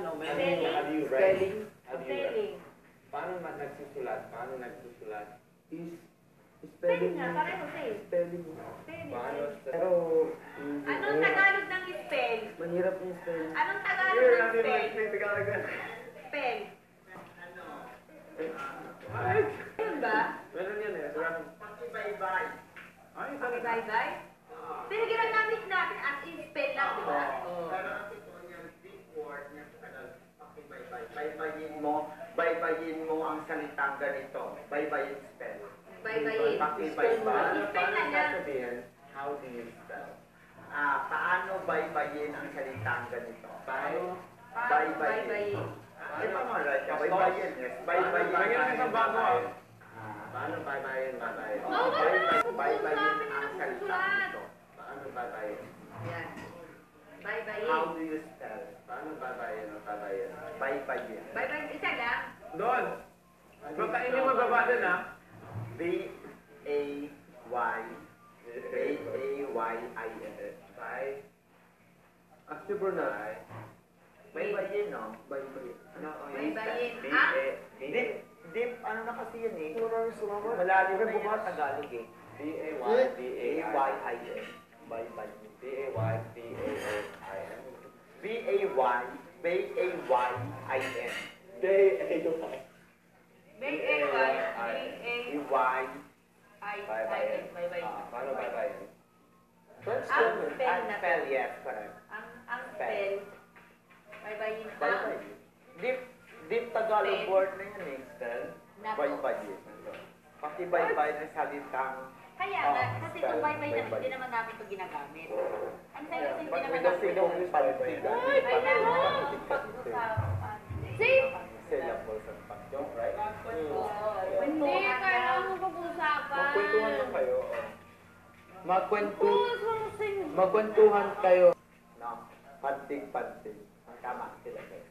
ano, may Have you read? Spelling. Have you read? Spelling. Paano nagsusulat? Paano nagsusulat? Is Spelling spelling. nga, pareho sa'yo. Spelling. Spelling. Paano Pero, Anong Tagalog ng spell? mahirap yung spelling. Anong Tagalog ng spell? Tagalog. Spell. What? Yun ba? Meron yan eh. Pakibaybay. Ay, Bye-bye? Pero ginagamit natin as in spell lang, di ba? Pero ang totoo niyan, big word niya sa Tagalog, pakibaybay. Baybayin mo ang salitang ganito. Baybayin spell. Bye-bye. Pakibaybay. Spell na lang. sabihin, how do you spell? Paano baybayin ang salitang ganito? Bye-bye. Tama right ka. Baybayin. Yes. Baybayin. Bigyan ng bago ah. Paano bye-bye? Baybayin ang salitang ganito. Paano bye-bye? Yan. Bye-bye. How do you spell? Paano bye-bye? Baybayin. Bye-bye. Isa lang. Doon! Baka hindi mababa din ah. B-A-Y-B-A-Y-I-N. Bye. October na. Baybayin, no? Bye-bye. Baybayin. Deep, ano na kasi yun eh. Maraming salamat. Malalim na yung mga Tagalog eh. B-A-Y-B-A-I. Baybayin. B-A-Y-B-A-A-I-N. B-A-Y-B-A-Y-I-N. B-A-Y. B-A-Y. Y. Bye-bye. Bye-bye. Paano bye-bye? First Ang spelling. spell na to. Spell, yes, correct. Ang spell. Bye-bye. Baybayin. Deep Tagalog Spell. word na yun eh. Spell. Na to. Baybayin. Pakibaybay ng salitang Kaya nga, kasi spell. kung bye-bye naman, Bye-bye. hindi naman namin ito ginagamit. Ano sa'yo kasi hindi But naman we don't namin use pantig. kailangan pag-usapan. Syllables and pantig, right? Hindi, kailangan mo pag-usapan. Magkwentuhan lang kayo. Magkwentuhan kayo. No, pantig. Ang tama sila guys.